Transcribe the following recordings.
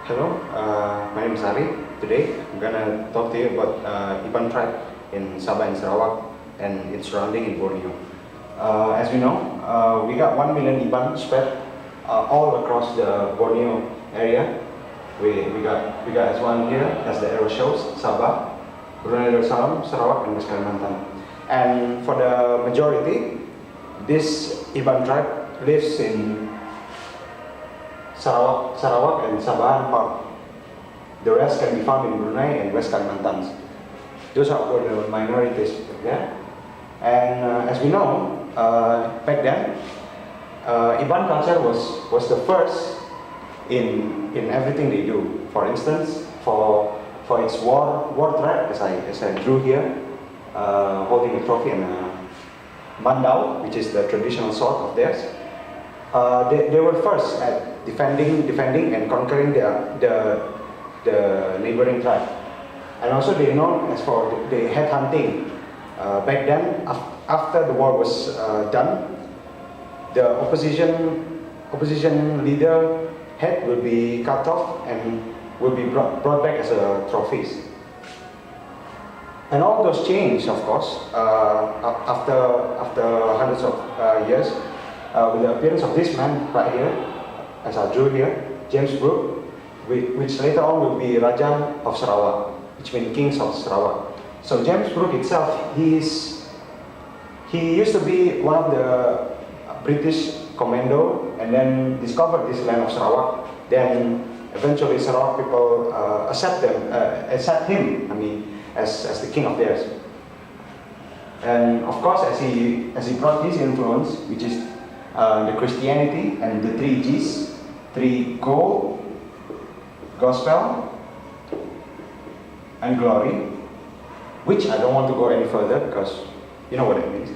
Hello, my name is Ari. Today I'm gonna talk to you about Iban tribe in Sabah and Sarawak and its surrounding in Borneo. As we know, we got 1 million Iban spread all across the Borneo area. We got as one here, as the arrow shows, Sabah, Brunei Darussalam, Sarawak, and West Kalimantan. And for the majority, this Iban tribe lives in Sarawak and Sabah part. The rest can be found in Brunei and West Kalimantan. Those are for the minorities. Yeah? And as we know, back then, Iban culture was the first in everything they do. For instance, for its war tribe, as I drew here, holding a trophy and a bandau, which is the traditional sword of theirs. They were first at defending and conquering the neighboring tribe, and also they known as for the head hunting. Back then, after the war was done, the opposition leader head will be cut off and will be brought back as trophies. And all those changed, of course, after hundreds of years, with the appearance of this man right here, as I drew here, James Brooke, which later on will be Raja of Sarawak, which means Kings of Sarawak. So James Brooke itself, he used to be one of the British commando, and then discovered this land of Sarawak. Then eventually Sarawak people accept him. I mean, as the king of theirs. And of course, as he brought his influence, which is the Christianity and the 3 G's, 3 gold, gospel, and glory, which I don't want to go any further because you know what it means.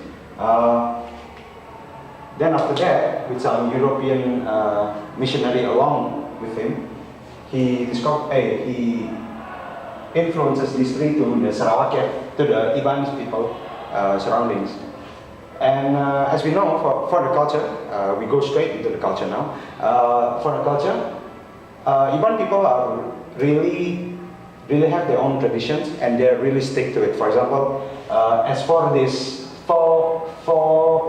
Then after that, with some European missionary along with him, he influences these 3 to the Sarawakian, to the Ibanese people surroundings. And as we know, for the culture, we go straight into the culture now. For the culture, Iban people are really have their own traditions, and they really stick to it. For example, as for these four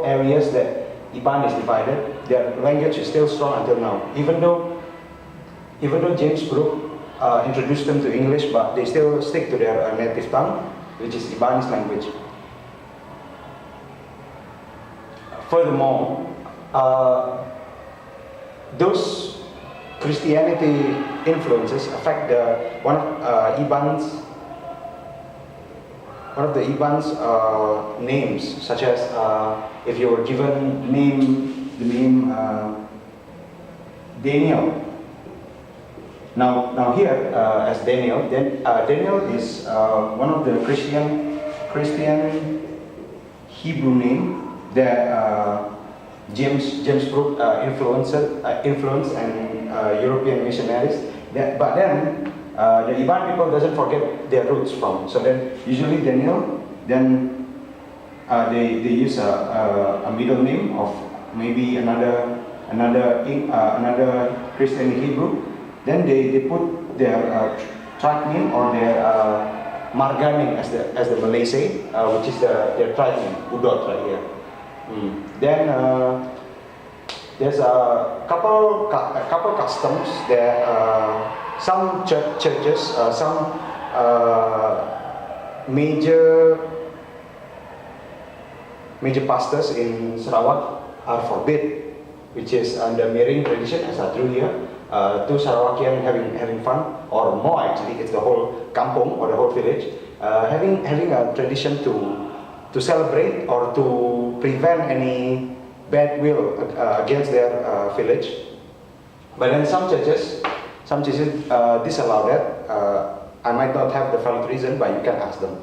areas that Iban is divided, their language is still strong until now. Even though James Brooke introduced them to English, but they still stick to their native tongue, which is Ibanese language. Furthermore, those Christianity influences affect one of the Iban's names, such as if you were given the name Daniel. Now here as Daniel, then Daniel is one of the Christian Hebrew name that James Brooke influenced and European missionaries. But then the Iban people doesn't forget their roots from. So then usually Daniel, then they use a middle name of maybe another Christian Hebrew. Then they put their tribe name or their marga name as the Malay say, which is their tribe name, Udot right here. Then there's a couple customs that some churches, some major pastors in Sarawak are forbid, which is the marrying tradition, as I drew here. 2 Sarawakian having fun, or more actually, it's the whole kampung or the whole village having a tradition to celebrate or to prevent any bad will against their village. But then some churches disallow that. I might not have the valid reason, but you can ask them.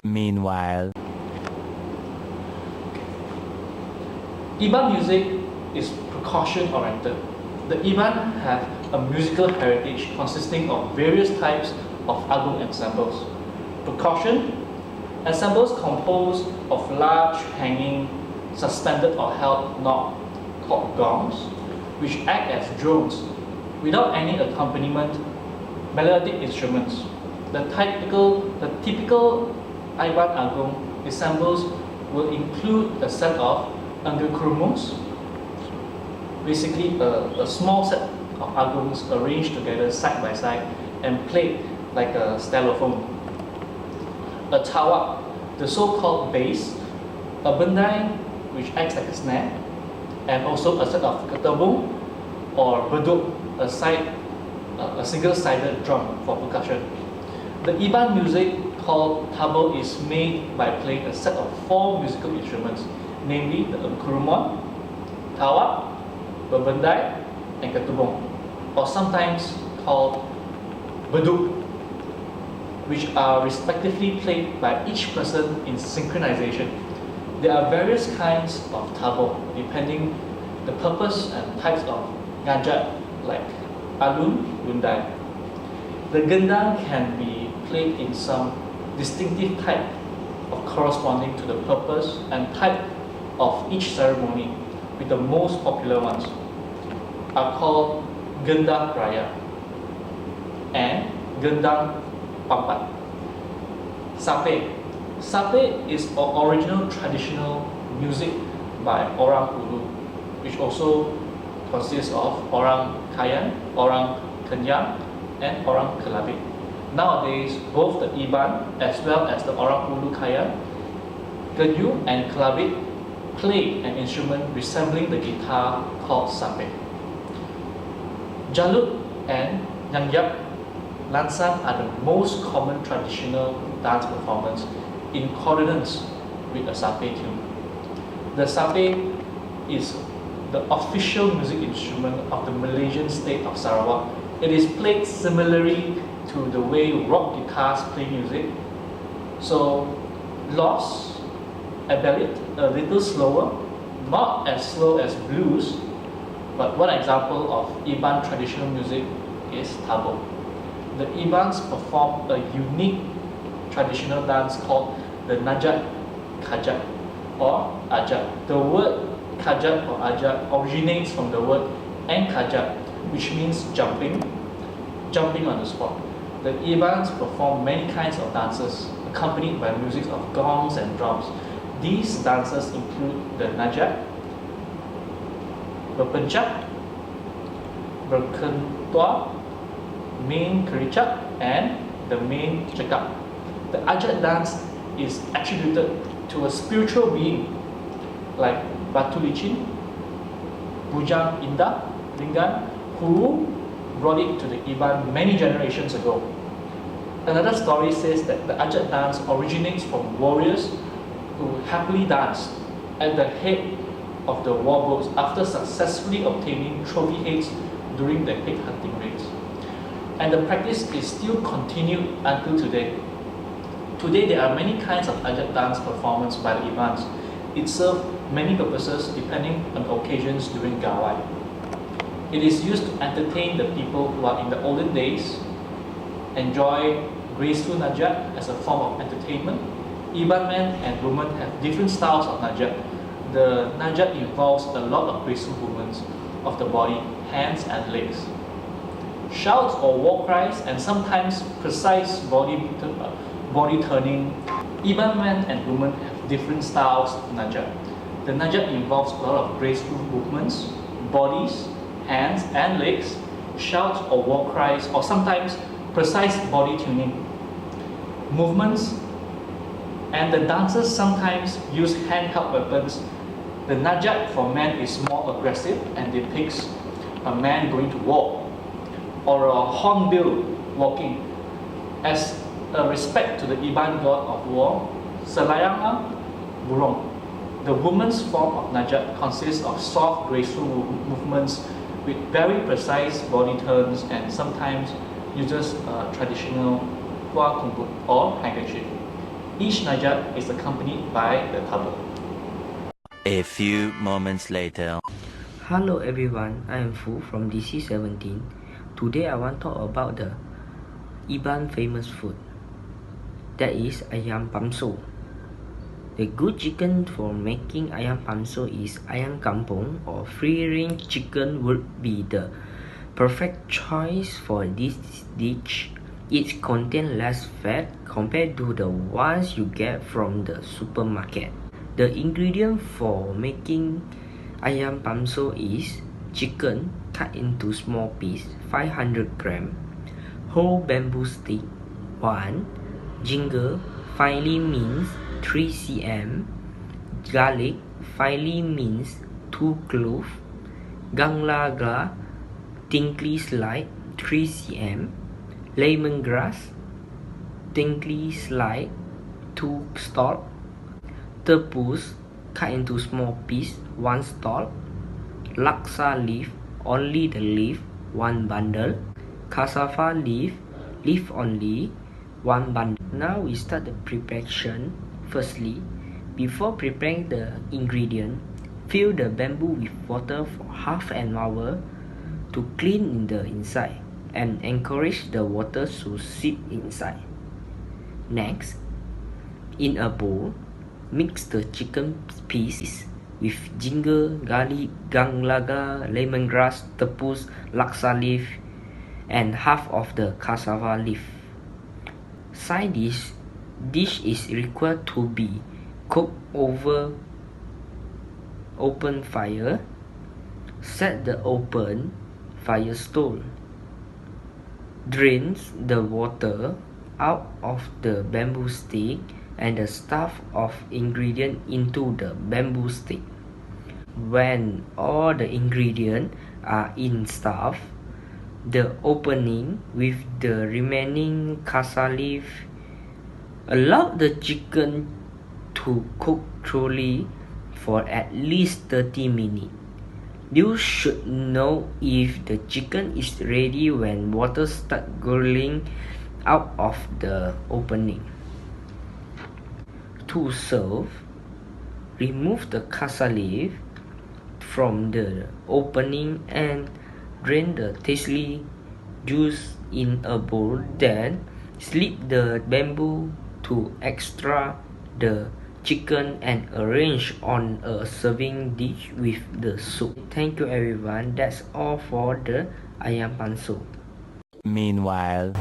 Meanwhile, Iban music is percussion-oriented. The Iban have a musical heritage consisting of various types of agung ensembles. Percussion ensembles composed of large hanging, suspended or held knob called gongs, which act as drones without any accompaniment melodic instruments. The typical Iban Agung ensembles will include a set of anggekrummungs, basically a small set of agungs arranged together side by side and played like a stylophone. A tawak, the so-called bass, a bendai, which acts like a snare, and also a set of ketubung or beduk, a single-sided drum for percussion. The Iban music called tabo is made by playing a set of 4 musical instruments, namely the angkrumon, tawak, bebendai, and ketubung, or sometimes called beduk, which are respectively played by each person in synchronization. There are various kinds of tabo depending the purpose and types of ngajat, like alun, gundai. The gendang can be played in some distinctive type of corresponding to the purpose and type of each ceremony, with the most popular ones are called gendang raya and gendang pampat. Sape. Sape is original traditional music by orang Ulu, which also consists of orang Kayan, orang Kenyang, and orang Kelabit. Nowadays, both the Iban as well as the orang Ulu Kayan, Kenyu, and Kelabit play an instrument resembling the guitar called sape. Jalut and Nyangyap Lansang are the most common traditional dance performance in accordance with a sape tune. The sape is the official music instrument of the Malaysian state of Sarawak. It is played similarly to the way rock guitars play music. So, lost, embellied, a little slower, not as slow as blues, but one example of Iban traditional music is tabo. The Ibans perform a unique traditional dance called the Najat Kajat or Ajat. The word Kajat or Ajat originates from the word Kajat, which means jumping on the spot. The Ibans perform many kinds of dances accompanied by music of gongs and drums. These dances include the Najat, berpencak, berkentua, main kericak, and the main cekak. The Ajat dance is attributed to a spiritual being like Batu Licin, Bujang Indah, Linggan, who brought it to the Iban many generations ago. Another story says that the Ajat dance originates from warriors who happily danced at the head of the war boats after successfully obtaining trophy heads during the head hunting raids. And the practice is still continued until today. Today there are many kinds of Ajat dance performance by the Ibans. It serves many purposes depending on occasions during Gawai. It is used to entertain the people who are in the olden days, enjoy graceful Najat as a form of entertainment. Iban men and women have different styles of Najat. The Najat involves a lot of graceful movements of the body, hands and legs. Shouts or war cries and sometimes precise body turning. Iban men and women have different styles of Najat. The Najat involves a lot of graceful movements, bodies, hands and legs, shouts or war cries, or sometimes precise body tuning. Movements, and the dancers sometimes use handheld weapons. The Najat for men is more aggressive and depicts a man going to war, or a hornbill walking. As a respect to the Iban god of war, Selayang Burong. The woman's form of Najat consists of soft, graceful movements with very precise body turns and sometimes uses a traditional hua kumbut or handkerchief. Each Najat is accompanied by the tabo. A few moments later. Hello everyone, I am Fu from DC17. Today I want to talk about the Iban famous food. That is ayam pamso. The good chicken for making ayam panso is ayam kampung or free-range chicken would be the perfect choice for this dish. It contains less fat compared to the ones you get from the supermarket. The ingredient for making ayam panso is chicken cut into small pieces 500 gram, whole bamboo stick 1, ginger finely minced 3 cm, garlic finely minced 2 cloves, ganglaga thinly sliced 3 cm, lemongrass thinly sliced 2 stalks, tepus cut into small pieces 1 stalk, laksa leaf, only the leaf 1 bundle, cassava leaf, leaf only 1 bundle. Now we start the preparation. Firstly, before preparing the ingredient, fill the bamboo with water for half an hour to clean the inside and encourage the water to seep inside. Next, in a bowl, mix the chicken pieces with ginger, garlic, ganglaga, lemongrass, tepus, laksa leaf, and half of the cassava leaf. Side dish is required to be cooked over open fire. Set the open fire stove. Drain the water out of the bamboo stick and the stuff of ingredient into the bamboo stick. When all the ingredients are in stuff, the opening with the remaining cassava leaf. Allow the chicken to cook thoroughly for at least 30 minutes. You should know if the chicken is ready when water starts gurgling out of the opening. To serve, remove the cassava leaf from the opening and drain the tasty juice in a bowl. Then slip the bamboo to extract the chicken and arrange on a serving dish with the soup. Thank you everyone. That's all for the ayam panso. Meanwhile,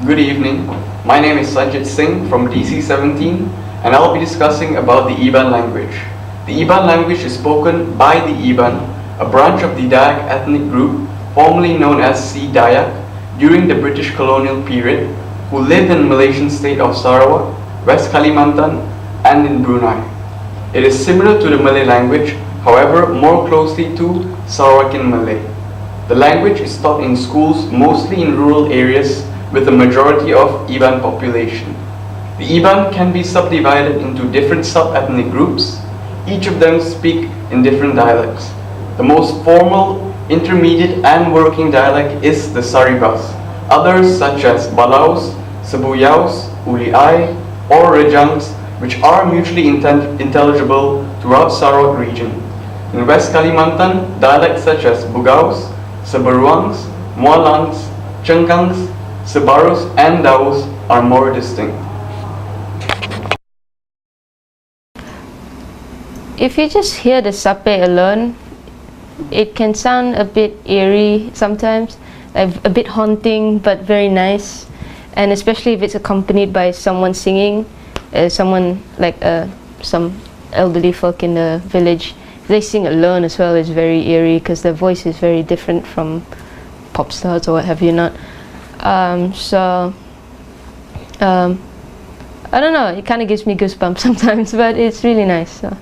Good evening. My name is Sanjit Singh from DC-17 and I'll be discussing about the Iban language. The Iban language is spoken by the Iban, a branch of the Dayak ethnic group formerly known as Sea Dayak during the British colonial period, who lived in the Malaysian state of Sarawak, West Kalimantan, and in Brunei. It is similar to the Malay language, however more closely to Sarawakian Malay. The language is taught in schools mostly in rural areas with a majority of Iban population. The Iban can be subdivided into different sub-ethnic groups. Each of them speak in different dialects. The most formal, intermediate and working dialect is the Saribas. Others such as Balaus, Sebuyaus, Uliai, or Rejangs, which are mutually intelligible throughout Sarawak region. In West Kalimantan, dialects such as Bugaus, Seberuangs, Mualangs, Cengkangs, Sebarus and Daus are more distinct. If you just hear the sape alone, it can sound a bit eerie sometimes, a bit haunting but very nice, and especially if it's accompanied by someone singing, someone like some elderly folk in the village. If they sing alone as well, it's very eerie because their voice is very different from pop stars or what have you not. I don't know, it kind of gives me goosebumps sometimes, but it's really nice. So.